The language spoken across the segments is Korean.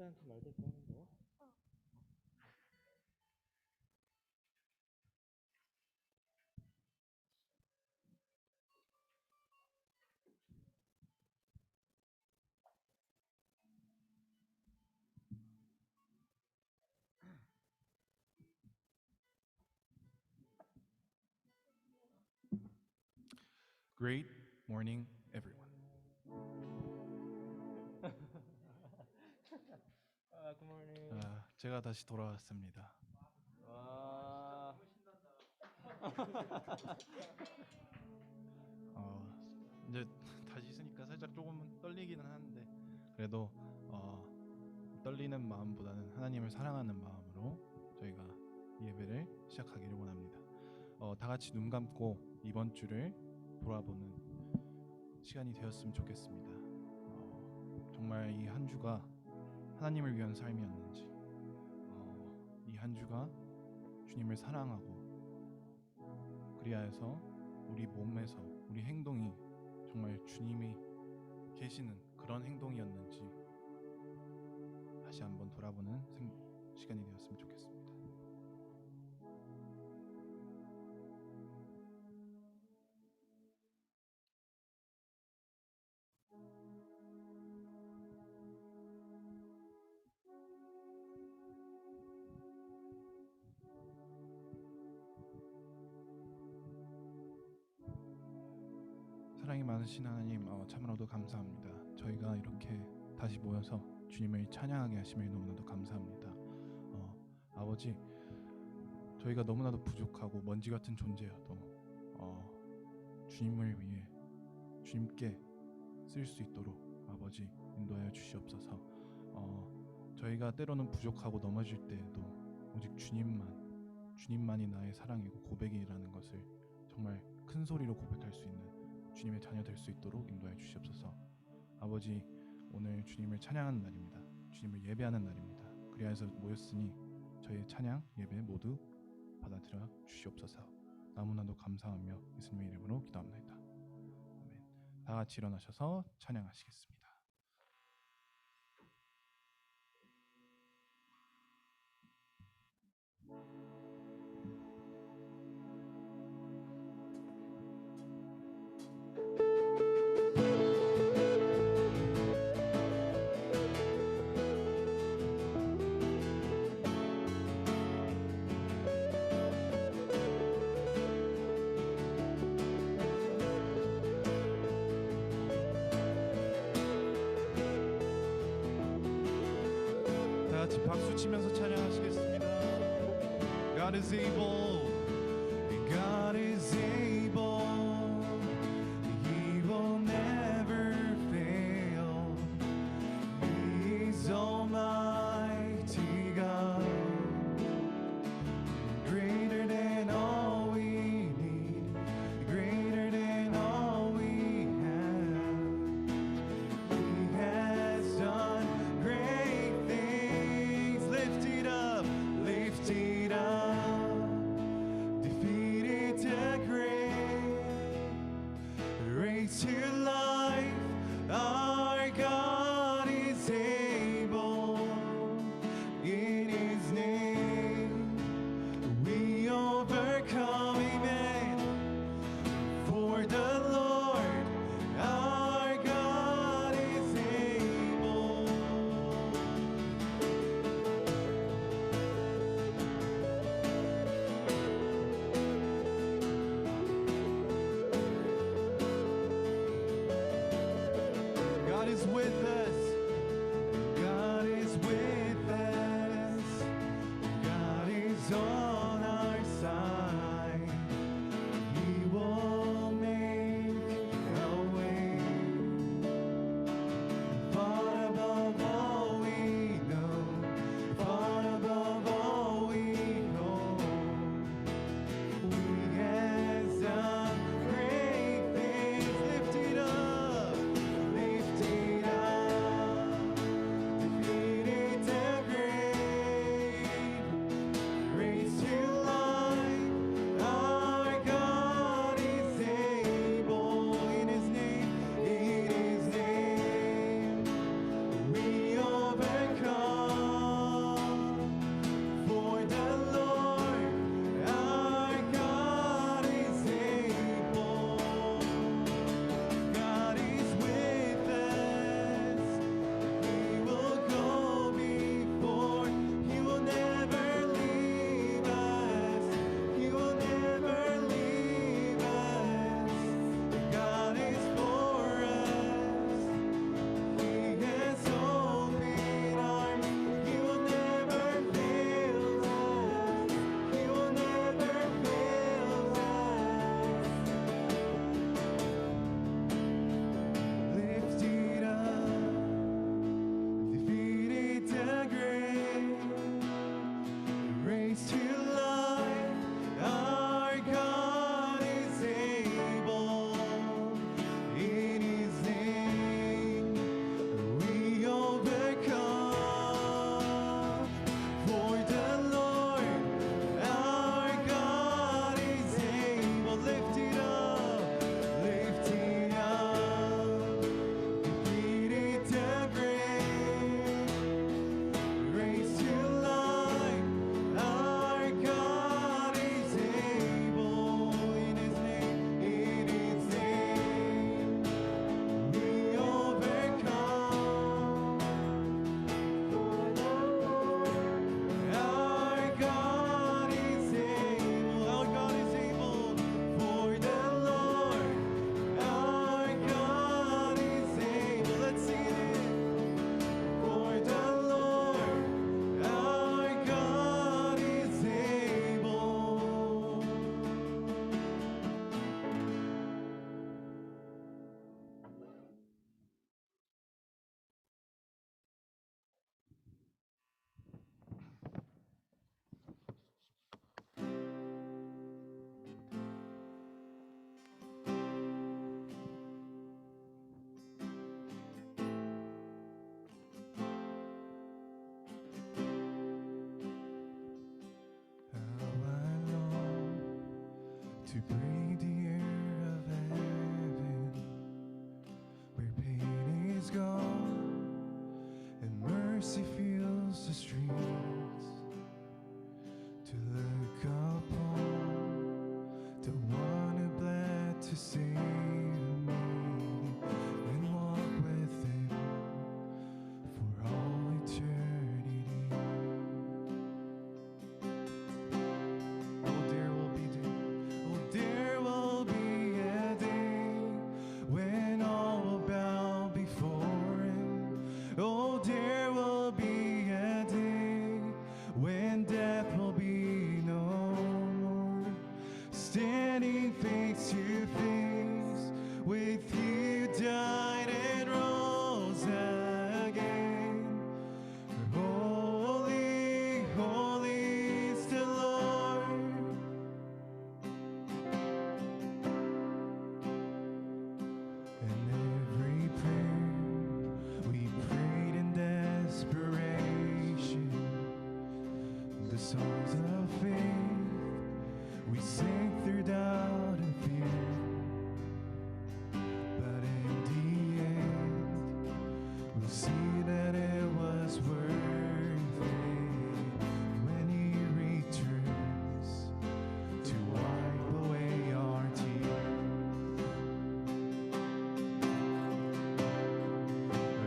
선배한테 말대꾸 하는 거야? Great morning, everyone. 굿모닝. 제가 다시 돌아왔습니다. 와. 이제 다시 있으니까 살짝 조금은 떨리기는 하는데 그래도 떨리는 마음보다는 하나님을 사랑하는 마음으로 저희가 예배를 시작하기를 원합니다. 다 같이 눈 감고 이번 주를 돌아보는 시간이 되었으면 좋겠습니다. 정말 이 한 주가 하나님을 위한 삶이었는지, 이 한 주가 주님을 사랑하고 그리하여서 우리 몸에서 우리 행동이 정말 주님이 계시는 그런 행동이었는지 다시 한번 돌아보는 시간이 되었으면 좋겠습니다. 사랑이 많으신 하나님, 참으로도 감사합니다. 저희가 이렇게 다시 모여서 주님을 찬양하게 하심을 너무나도 감사합니다. 아버지, 저희가 너무나도 부족하고 먼지 같은 존재여도 주님을 위해 주님께 쓸 수 있도록 아버지 인도하여 주시옵소서. 저희가 때로는 부족하고 넘어질 때에도 오직 주님만이 나의 사랑이고 고백이라는 것을 정말 큰 소리로 고백할 수 있는 주님의 자녀 될 수 있도록 인도하여 주시옵소서. 아버지, 오늘 주님을 찬양하는 날입니다. 주님을 예배하는 날입니다. 그리하여서 모였으니 저희의 찬양, 예배 모두 받아들여 주시옵소서. 너무나도 감사하며 예수님의 이름으로 기도합니다. 아멘. 다 같이 일어나셔서 찬양하시겠습니다. 박수 치면서 찬양하시겠습니다. God is able, God is able, He will never fail. He is Almighty God, greater than all we need, greater than all we have. He has done great things. Lift it up, lift it up. to breathe the air of heaven, where pain is gone and mercy fills the streets, to look upon the one who bled to save me and walk with him for all eternity. Oh, there will be a day when all will bow before him. Oh, there will be a day when death will be no more. Standing face to face with you, died and rose again. Holy, holy is the Lord. And every prayer we prayed in desperation, the songs of faith we sang through doubt and fear. But in the end, we'll see that it was worth it when he returns to wipe away our tears.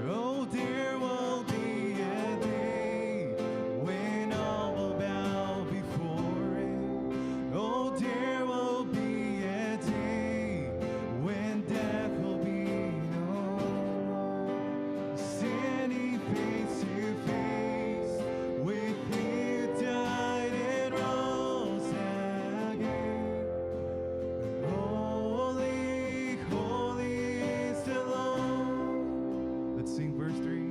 Oh, there will be a day when all will bow before him. Oh, there will be a day when death will be no more. Standing face to face with you, died and rose again. Holy, holy is the Lord. Let's sing verse 3.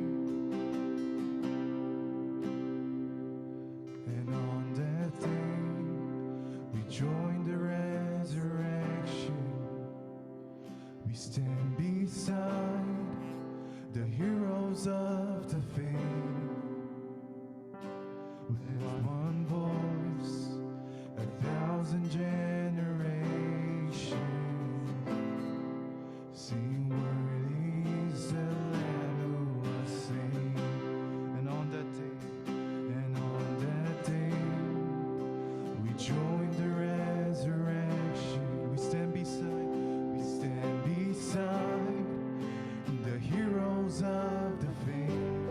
And on that day, we join the resurrection. We stand beside the heroes of the faith. With one voice, 1,000 generations sing, worthy is the Lamb who was slain. And on that day, we join the resurrection. We stand beside the heroes of the faith.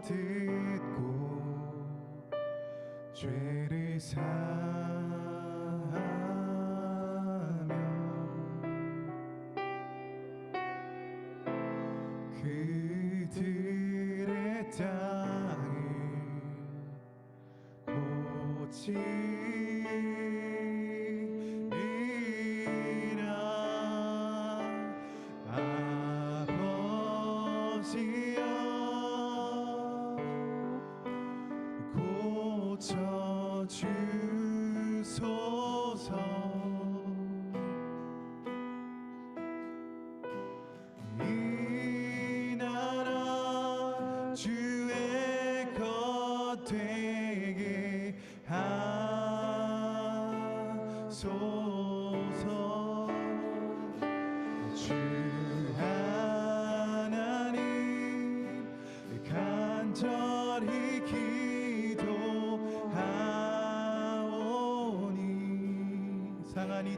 듣고 죄를 사하며 그들의 땅을 고치리라. 아버지여 고쳐주소서. 이 나라 주의 것 되게 하소서. 주 하나님 간절히 기도하오니 상한 이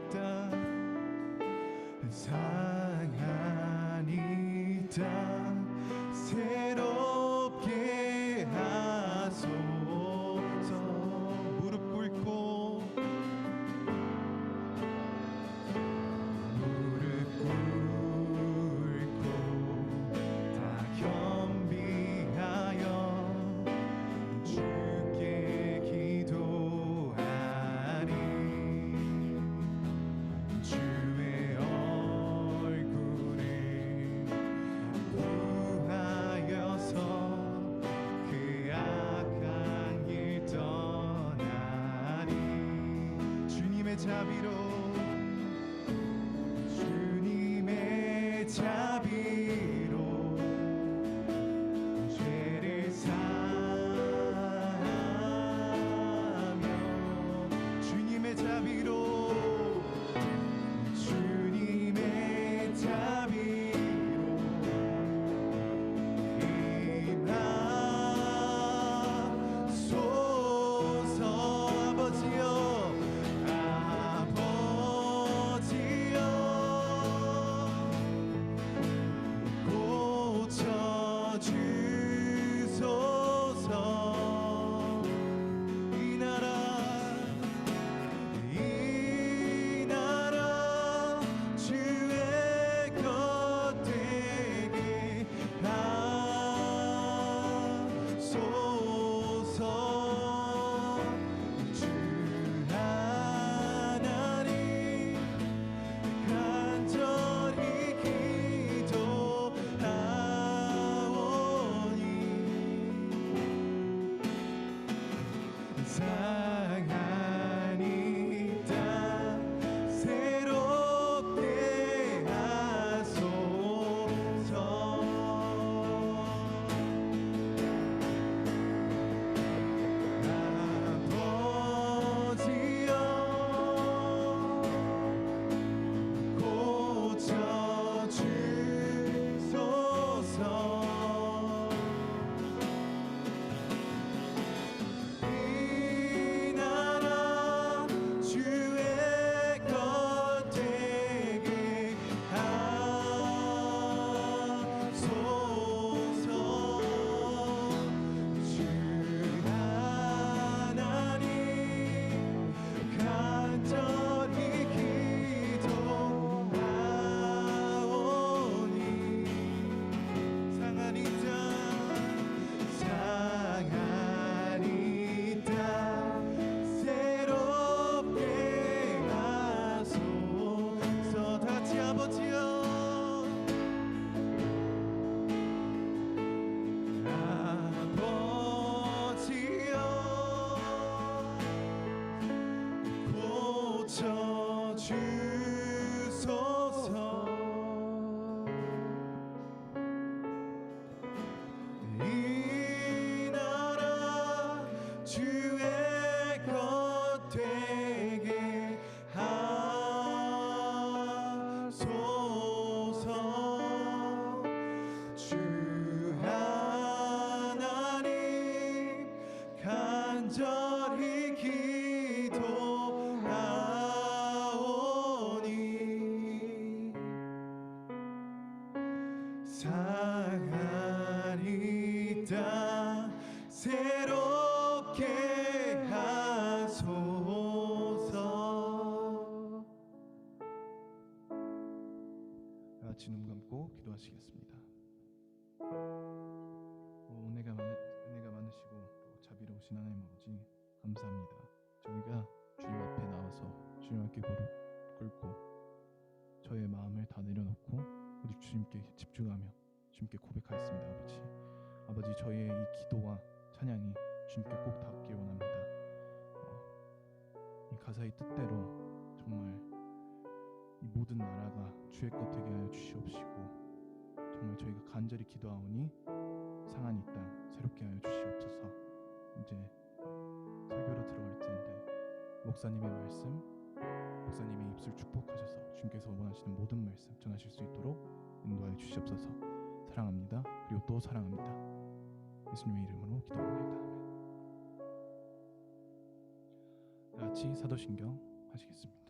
땅 새롭게 하소서. 무릎 꿇고 다 겸비하여 주께 기도하니 주의 얼굴을 구하여서 그 악한 길 떠나니 주님의 자비로 죄를 사하며 주님의 자비로 임하소서. 아버지여 고쳐주소서. 이 나라 주의 것 되게 하소서. 새롭게 하소서. 다 같이 눈 감고 기도하시겠습니다. 은혜가 많으시고 또 자비로우신 하나님 아버지 감사합니다. 저희가 주님 앞에 나와서 주님 앞에 무릎 꿇고 저의 마음을 다 내려놓고 오직 주님께 집중하며 주님께 고백하였습니다. 아버지 저희의 이 기도와 찬양이 주님께 꼭 닿기를 원합니다. 이 가사의 뜻대로 정말 이 모든 나라가 주의 것 되게 하여 주시옵시고 정말 저희가 간절히 기도하오니 상한 이 땅 새롭게 하여 주시옵소서. 이제 설교로 들어갈 텐데 목사님의 말씀, 목사님의 입술 축복하셔서 주님께서 원하시는 모든 말씀 전하실 수 있도록 인도하여 주시옵소서. 사랑합니다. 그리고 또 사랑합니다. 예수님의 이름으로 기도합니다. 다 같이 사도신경 하시겠습니다.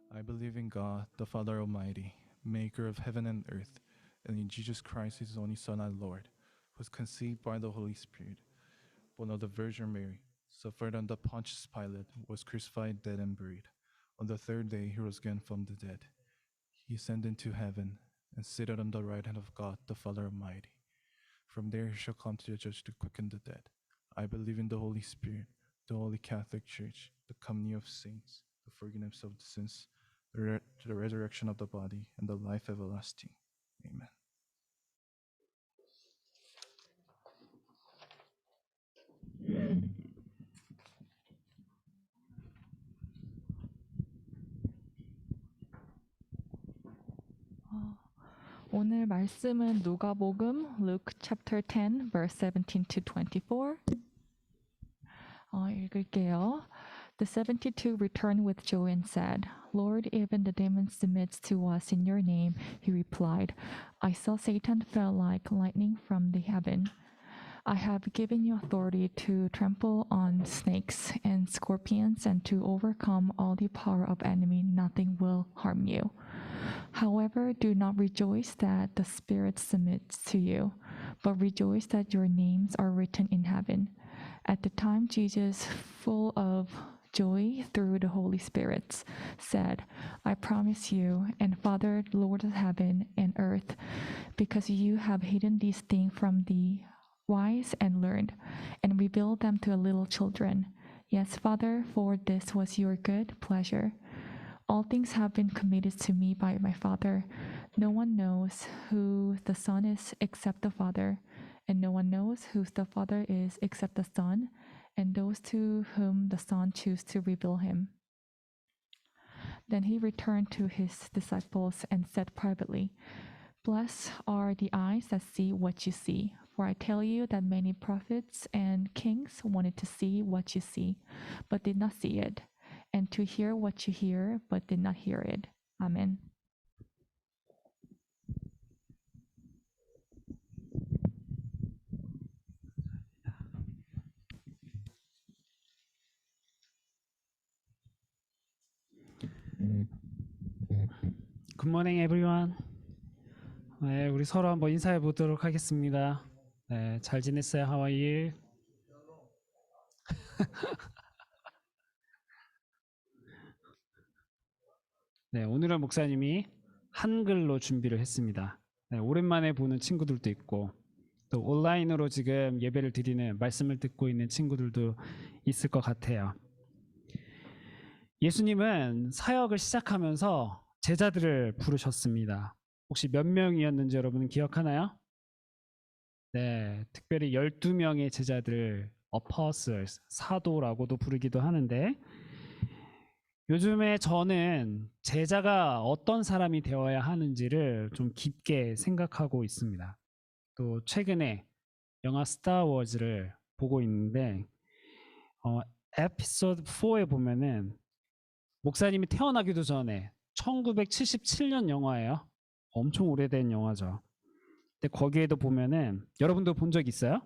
I believe in God, the Father Almighty, maker of heaven and earth, and in Jesus Christ, his only Son, our Lord, who was conceived by the Holy Spirit, born of the Virgin Mary, suffered under Pontius Pilate, was crucified, dead, and buried. On the third day he rose again from the dead. He ascended into heaven and sitteth on the right hand of God, the Father Almighty. From there he shall come to judge the quick and the dead. I believe in the Holy Spirit, the Holy Catholic Church, the communion of saints, the forgiveness of the sins, the resurrection of the body, and the life everlasting. Amen. 오늘 말씀은 누가복음 Luke chapter 10 verse 17 to 24. 읽을게요. The 72 returned with joy and said, Lord, even the demons submit to us in your name. He replied, I saw Satan fell like lightning from the heaven. I have given you authority to trample on snakes and scorpions and to overcome all the power of enemy. Nothing will harm you. However, do not rejoice that the spirits submit to you, but rejoice that your names are written in heaven. At the time, Jesus, full of joy through the Holy Spirit, said, I promise you, and Father, Lord of heaven and earth, because you have hidden these things from the wise and learned, and revealed them to little children. Yes, Father, for this was your good pleasure. All things have been committed to me by my Father. No one knows who the Son is except the Father, and no one knows who the Father is except the Son, and those to whom the Son chooses to reveal him. Then he returned to his disciples and said privately, Blessed are the eyes that see what you see. For I tell you that many prophets and kings wanted to see what you see, but did not see it, and to hear what you hear, but did not hear it. Amen. Good morning, everyone. 네, 우리 서로 한번 인사해 보도록 하겠습니다. 네, 잘 지냈어요? How are you? 네, 오늘은 목사님이 한글로 준비를 했습니다. 네, 오랜만에 보는 친구들도 있고 또 온라인으로 지금 예배를 드리는 말씀을 듣고 있는 친구들도 있을 것 같아요. 예수님은 사역을 시작하면서 제자들을 부르셨습니다. 혹시 몇 명이었는지 여러분 기억하나요? 네, 특별히 12명의 제자들을 apostles, 사도라고도 부르기도 하는데 요즘에 저는 제자가 어떤 사람이 되어야 하는지를 좀 깊게 생각하고 있습니다. 또 최근에 영화 스타워즈를 보고 있는데 에피소드 4에 보면은 목사님이 태어나기도 전에 1977년 영화예요. 엄청 오래된 영화죠. 근데 거기에도 보면은 여러분도 본 적 있어요?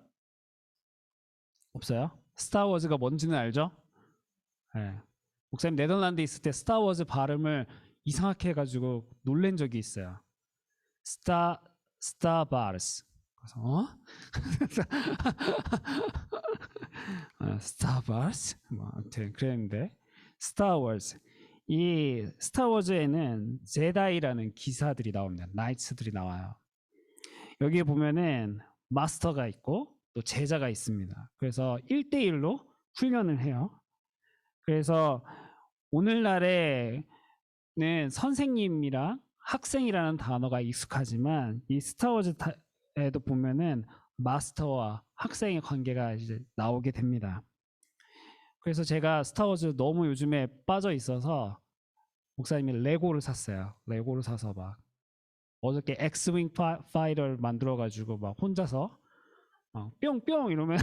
없어요? 스타워즈가 뭔지는 알죠? 네. 목사님 네덜란드에 있을 때 스타워즈 발음을 이상하게 해가지고 놀란 적이 있어요. 스타바르스. 그래서 스타워즈 뭐 아무튼 그랬는데 스타워즈 이 스타워즈에는 제다이라는 기사들이 나옵니다. 나이츠들이 나와요. 여기에 보면은 마스터가 있고 또 제자가 있습니다. 그래서 1대1로 훈련을 해요. 그래서 오늘날에는 선생님이랑 학생이라는 단어가 익숙하지만 이 스타워즈에도 보면은 마스터와 학생의 관계가 이제 나오게 됩니다. 그래서 제가 스타워즈 너무 요즘에 빠져 있어서 목사님이 레고를 샀어요. 레고를 사서 막 어저께 엑스윙 파이터를 만들어 가지고 막 혼자서 뿅뿅 이러면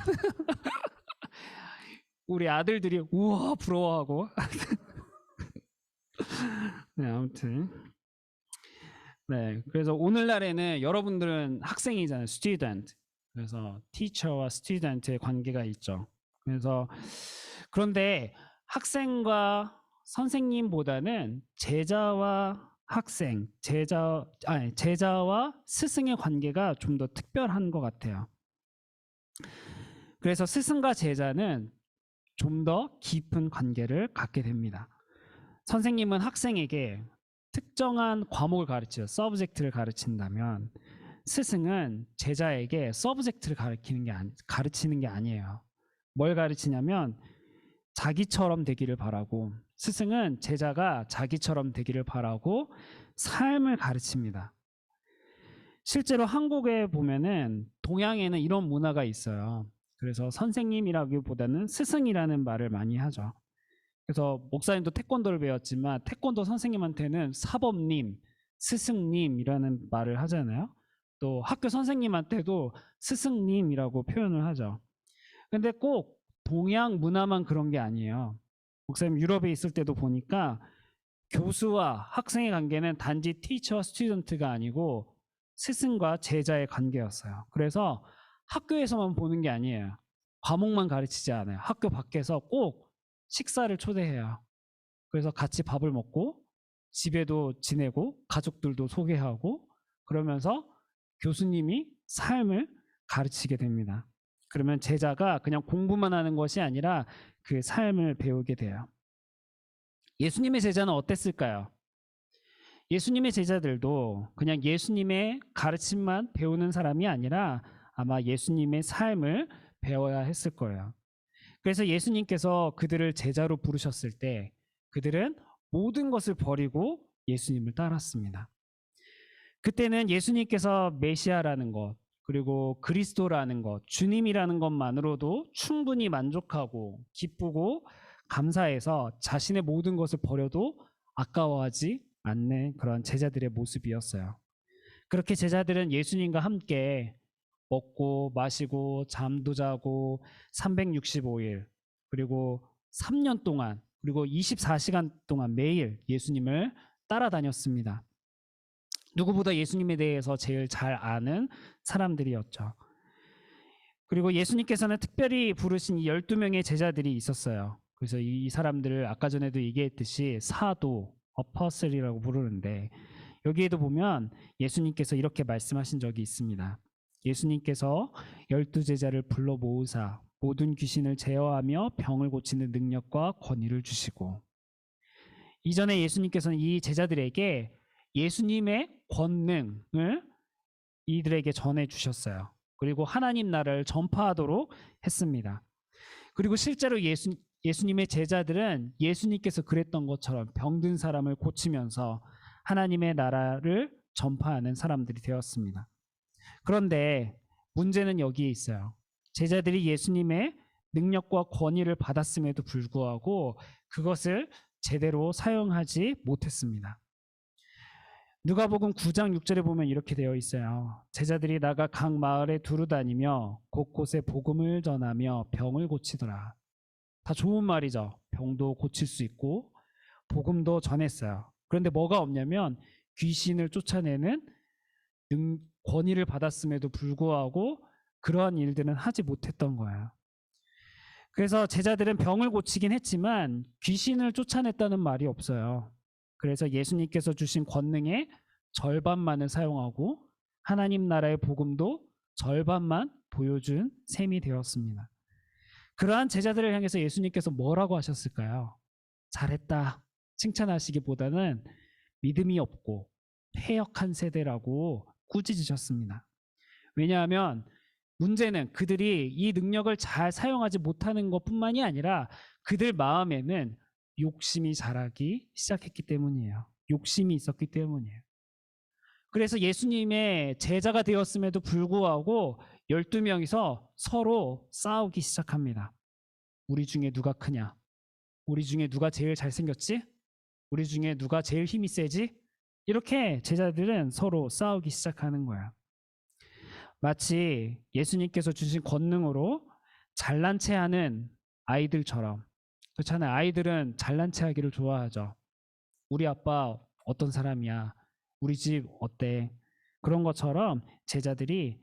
우리 아들들이 우와 부러워하고 네, 아무튼 네, 그래서 오늘날에는 여러분들은 학생이잖아요, student. 그래서 teacher와 student의 관계가 있죠. 그래서 그런데 학생과 선생님보다는 제자와 학생, 제자와 스승의 관계가 좀 더 특별한 것 같아요. 그래서 스승과 제자는 좀 더 깊은 관계를 갖게 됩니다. 선생님은 학생에게 특정한 과목을 가르치죠. 서브젝트를 가르친다면 스승은 제자에게 서브젝트를 가르치는 게 아니에요. 뭘 가르치냐면 자기처럼 되기를 바라고, 스승은 제자가 자기처럼 되기를 바라고 삶을 가르칩니다. 실제로 한국에 보면은 동양에는 이런 문화가 있어요. 그래서 선생님이라기보다는 스승이라는 말을 많이 하죠. 그래서 목사님도 태권도를 배웠지만 태권도 선생님한테는 사범님, 스승님이라는 말을 하잖아요. 또 학교 선생님한테도 스승님이라고 표현을 하죠. 근데 꼭 동양 문화만 그런 게 아니에요. 목사님 유럽에 있을 때도 보니까 교수와 학생의 관계는 단지 티처와 스튜던트가 아니고 스승과 제자의 관계였어요. 그래서 학교에서만 보는 게 아니에요. 과목만 가르치지 않아요. 학교 밖에서 꼭 식사를 초대해요. 그래서 같이 밥을 먹고 집에도 지내고 가족들도 소개하고 그러면서 교수님이 삶을 가르치게 됩니다. 그러면 제자가 그냥 공부만 하는 것이 아니라 그 삶을 배우게 돼요. 예수님의 제자는 어땠을까요? 예수님의 제자들도 그냥 예수님의 가르침만 배우는 사람이 아니라 아마 예수님의 삶을 배워야 했을 거예요. 그래서 예수님께서 그들을 제자로 부르셨을 때 그들은 모든 것을 버리고 예수님을 따랐습니다. 그때는 예수님께서 메시아라는 것, 그리고 그리스도라는 것, 주님이라는 것만으로도 충분히 만족하고 기쁘고 감사해서 자신의 모든 것을 버려도 아까워하지 않는 그런 제자들의 모습이었어요. 그렇게 제자들은 예수님과 함께 먹고 마시고 잠도 자고 365일 그리고 3년 동안 그리고 24시간 동안 매일 예수님을 따라다녔습니다. 누구보다 예수님에 대해서 제일 잘 아는 사람들이었죠. 그리고 예수님께서는 특별히 부르신 이 12명의 제자들이 있었어요. 그래서 이 사람들을 아까 전에도 얘기했듯이 사도, 어퍼슬이라고 부르는데 여기에도 보면 예수님께서 이렇게 말씀하신 적이 있습니다. 예수님께서 12제자를 불러 모으사 모든 귀신을 제어하며 병을 고치는 능력과 권위를 주시고, 이전에 예수님께서는 이 제자들에게 예수님의 권능을 이들에게 전해 주셨어요. 그리고 하나님 나라를 전파하도록 했습니다. 그리고 실제로 예수님의 제자들은 예수님께서 그랬던 것처럼 병든 사람을 고치면서 하나님의 나라를 전파하는 사람들이 되었습니다. 그런데 문제는 여기에 있어요. 제자들이 예수님의 능력과 권위를 받았음에도 불구하고 그것을 제대로 사용하지 못했습니다. 누가복음 9장 6절에 보면 이렇게 되어 있어요. 제자들이 나가 각 마을에 두루 다니며 곳곳에 복음을 전하며 병을 고치더라. 다 좋은 말이죠. 병도 고칠 수 있고 복음도 전했어요. 그런데 뭐가 없냐면 귀신을 쫓아내는 권위를 받았음에도 불구하고 그러한 일들은 하지 못했던 거예요. 그래서 제자들은 병을 고치긴 했지만 귀신을 쫓아냈다는 말이 없어요. 그래서 예수님께서 주신 권능의 절반만을 사용하고 하나님 나라의 복음도 절반만 보여준 셈이 되었습니다. 그러한 제자들을 향해서 예수님께서 뭐라고 하셨을까요? 잘했다 칭찬하시기보다는 믿음이 없고 패역한 세대라고 꾸짖으셨습니다. 왜냐하면 문제는 그들이 이 능력을 잘 사용하지 못하는 것뿐만이 아니라 그들 마음에는 욕심이 자라기 시작했기 때문이에요. 욕심이 있었기 때문이에요. 그래서 예수님의 제자가 되었음에도 불구하고 12명이서 서로 싸우기 시작합니다. 우리 중에 누가 크냐? 우리 중에 누가 제일 잘생겼지? 우리 중에 누가 제일 힘이 세지? 이렇게 제자들은 서로 싸우기 시작하는 거야. 마치 예수님께서 주신 권능으로 잘난 체 하는 아이들처럼. 그렇잖아요. 아이들은 잘난 체 하기를 좋아하죠. 우리 아빠 어떤 사람이야? 우리 집 어때? 그런 것처럼 제자들이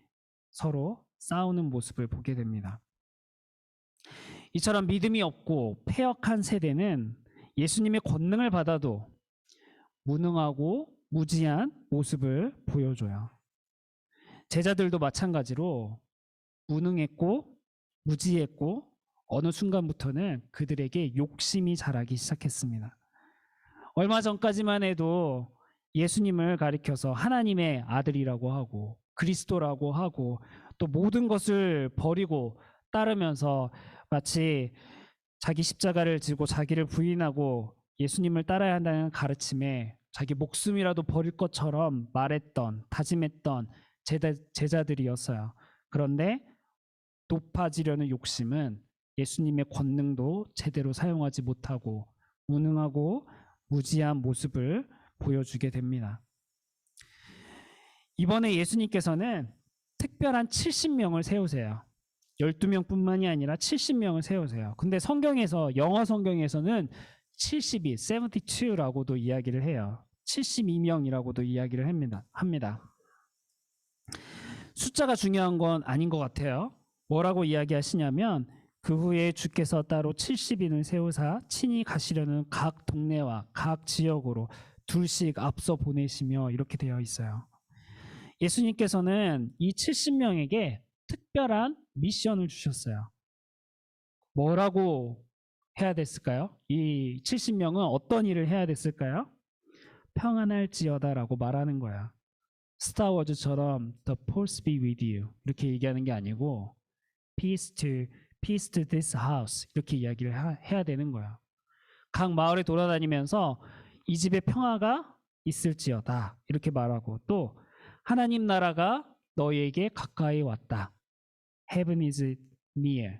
서로 싸우는 모습을 보게 됩니다. 이처럼 믿음이 없고 패역한 세대는 예수님의 권능을 받아도 무능하고 무지한 모습을 보여줘요. 제자들도 마찬가지로 무능했고 무지했고 어느 순간부터는 그들에게 욕심이 자라기 시작했습니다. 얼마 전까지만 해도 예수님을 가리켜서 하나님의 아들이라고 하고 그리스도라고 하고 또 모든 것을 버리고 따르면서 마치 자기 십자가를 지고 자기를 부인하고 예수님을 따라야 한다는 가르침에 자기 목숨이라도 버릴 것처럼 말했던 다짐했던 제자들이었어요. 그런데 높아지려는 욕심은 예수님의 권능도 제대로 사용하지 못하고 무능하고 무지한 모습을 보여주게 됩니다. 이번에 예수님께서는 특별한 70명을 세우세요. 12명뿐만이 아니라 70명을 세우세요. 근데 성경에서 영어 성경에서는 72라고도 이야기를 해요. 72명이라고도 이야기를 합니다. 숫자가 중요한 건 아닌 것 같아요. 뭐라고 이야기하시냐면 그 후에 주께서 따로 70인을 세우사 친히 가시려는 각 동네와 각 지역으로 둘씩 앞서 보내시며 이렇게 되어 있어요. 예수님께서는 이 70명에게 특별한 미션을 주셨어요. 뭐라고 해야 됐을까요? 이 70명은 어떤 일을 해야 됐을까요? 평안할지어다라고 말하는 거야. 스타워즈처럼 The force be with you 이렇게 얘기하는 게 아니고 peace to this house 이렇게 이야기를 해야 되는 거야. 각 마을에 돌아다니면서 이 집에 평화가 있을지어다 이렇게 말하고 또 하나님 나라가 너희에게 가까이 왔다. Heaven is near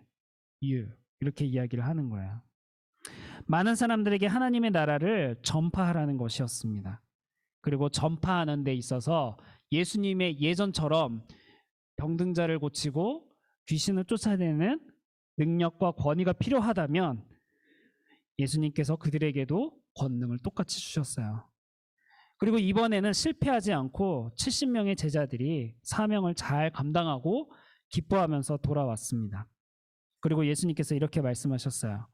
you 이렇게 이야기를 하는 거예요. 많은 사람들에게 하나님의 나라를 전파하라는 것이었습니다. 그리고 전파하는 데 있어서 예수님의 예전처럼 병든 자를 고치고 귀신을 쫓아내는 능력과 권위가 필요하다면 예수님께서 그들에게도 권능을 똑같이 주셨어요. 그리고 이번에는 실패하지 않고 70명의 제자들이 사명을 잘 감당하고 기뻐하면서 돌아왔습니다. 그리고 예수님께서 이렇게 말씀하셨어요.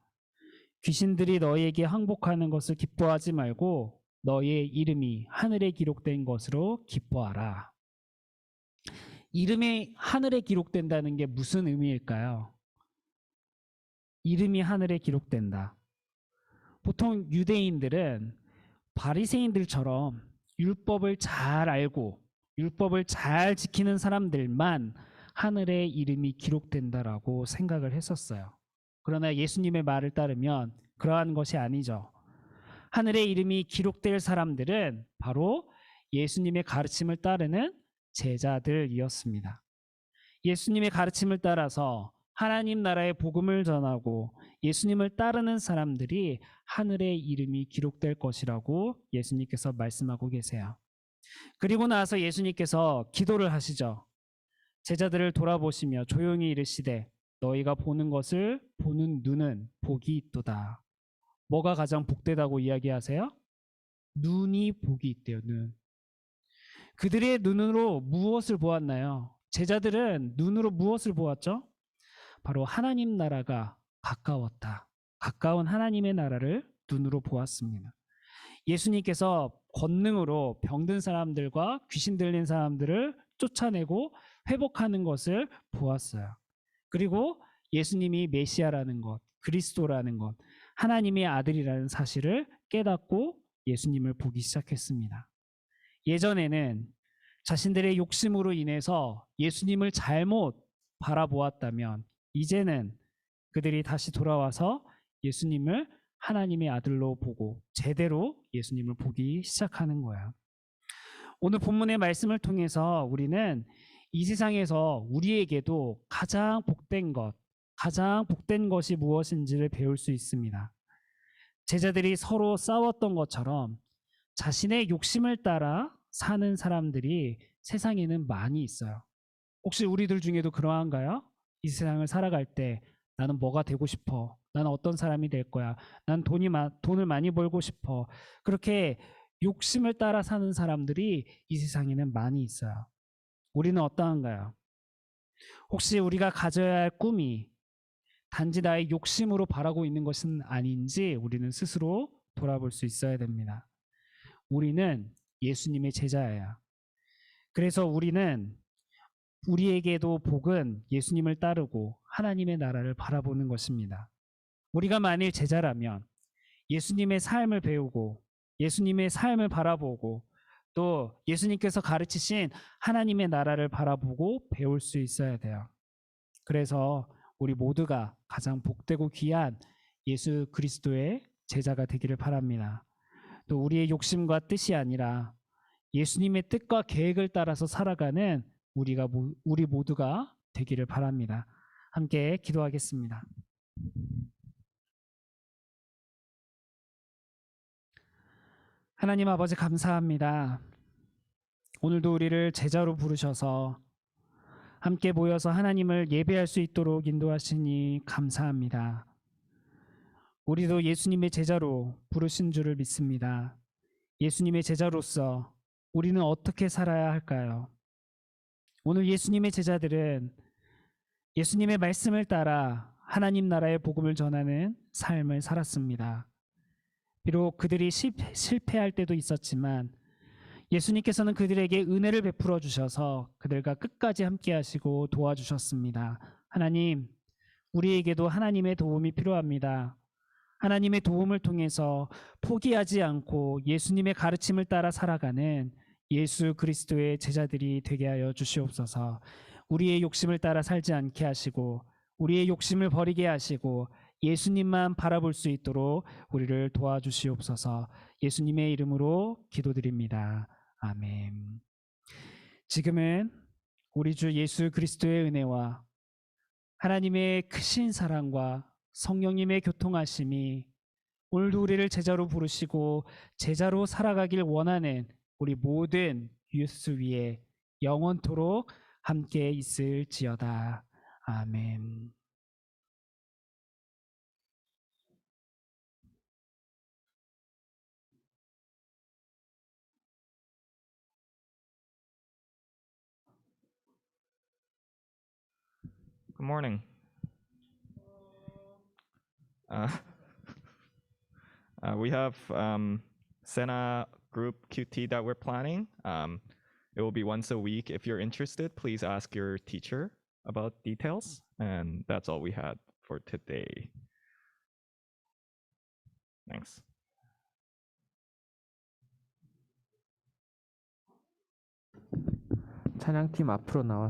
귀신들이 너희에게 항복하는 것을 기뻐하지 말고 너희의 이름이 하늘에 기록된 것으로 기뻐하라. 이름이 하늘에 기록된다는 게 무슨 의미일까요? 이름이 하늘에 기록된다. 보통 유대인들은 바리새인들처럼 율법을 잘 알고 율법을 잘 지키는 사람들만 하늘에 이름이 기록된다라고 생각을 했었어요. 그러나 예수님의 말을 따르면 그러한 것이 아니죠. 하늘에 이름이 기록될 사람들은 바로 예수님의 가르침을 따르는 제자들이었습니다. 예수님의 가르침을 따라서 하나님 나라의 복음을 전하고 예수님을 따르는 사람들이 하늘에 이름이 기록될 것이라고 예수님께서 말씀하고 계세요. 그리고 나서 예수님께서 기도를 하시죠. 제자들을 돌아보시며 조용히 이르시되 너희가 보는 것을 보는 눈은 복이 있도다. 뭐가 가장 복되다고 이야기하세요? 눈이 복이 있대요. 눈. 그들의 눈으로 무엇을 보았나요? 제자들은 눈으로 무엇을 보았죠? 바로 하나님 나라가 가까웠다. 가까운 하나님의 나라를 눈으로 보았습니다. 예수님께서 권능으로 병든 사람들과 귀신 들린 사람들을 쫓아내고 회복하는 것을 보았어요. 그리고 예수님이 메시아라는 것, 그리스도라는 것, 하나님의 아들이라는 사실을 깨닫고 예수님을 보기 시작했습니다. 예전에는 자신들의 욕심으로 인해서 예수님을 잘못 바라보았다면 이제는 그들이 다시 돌아와서 예수님을 하나님의 아들로 보고 제대로 예수님을 보기 시작하는 거예요. 오늘 본문의 말씀을 통해서 우리는 이 세상에서 우리에게도 가장 복된 것이 무엇인지를 배울 수 있습니다. 제자들이 서로 싸웠던 것처럼 자신의 욕심을 따라 사는 사람들이 세상에는 많이 있어요. 혹시 우리들 중에도 그러한가요? 이 세상을 살아갈 때 나는 뭐가 되고 싶어? 나는 어떤 사람이 될 거야? 난 돈을 많이 벌고 싶어. 그렇게 욕심을 따라 사는 사람들이 이 세상에는 많이 있어요. 우리는 어떠한가요? 혹시 우리가 가져야 할 꿈이 단지 나의 욕심으로 바라고 있는 것은 아닌지 우리는 스스로 돌아볼 수 있어야 됩니다. 우리는 예수님의 제자예요. 그래서 우리에게도 복은 예수님을 따르고 하나님의 나라를 바라보는 것입니다. 우리가 만일 제자라면 예수님의 삶을 배우고 예수님의 삶을 바라보고 또 예수님께서 가르치신 하나님의 나라를 바라보고 배울 수 있어야 돼요. 그래서 우리 모두가 가장 복되고 귀한 예수 그리스도의 제자가 되기를 바랍니다. 또 우리의 욕심과 뜻이 아니라 예수님의 뜻과 계획을 따라서 살아가는 우리 모두가 되기를 바랍니다. 함께 기도하겠습니다. 하나님 아버지 감사합니다. 오늘도 우리를 제자로 부르셔서 함께 모여서 하나님을 예배할 수 있도록 인도하시니 감사합니다. 우리도 예수님의 제자로 부르신 줄을 믿습니다. 예수님의 제자로서 우리는 어떻게 살아야 할까요? 오늘 예수님의 제자들은 예수님의 말씀을 따라 하나님 나라의 복음을 전하는 삶을 살았습니다. 비록 그들이 실패할 때도 있었지만 예수님께서는 그들에게 은혜를 베풀어 주셔서 그들과 끝까지 함께 하시고 도와주셨습니다. 하나님, 우리에게도 하나님의 도움이 필요합니다. 하나님의 도움을 통해서 포기하지 않고 예수님의 가르침을 따라 살아가는 예수 그리스도의 제자들이 되게 하여 주시옵소서. 우리의 욕심을 따라 살지 않게 하시고 우리의 욕심을 버리게 하시고 예수님만 바라볼 수 있도록 우리를 도와주시옵소서. 예수님의 이름으로 기도드립니다. 아멘. 지금은 우리 주 예수 그리스도의 은혜와 하나님의 크신 사랑과 성령님의 교통하심이 오늘도 우리를 제자로 부르시고 제자로 살아가길 원하는 우리 모든 유스 위에 영원토록 함께 있을지어다. 아멘. Good morning. We have Sena group QT that we're planning. It will be once a week. If you're interested, please ask your teacher about details. And that's all we had for today. Thanks. 찬양팀 앞으로 나와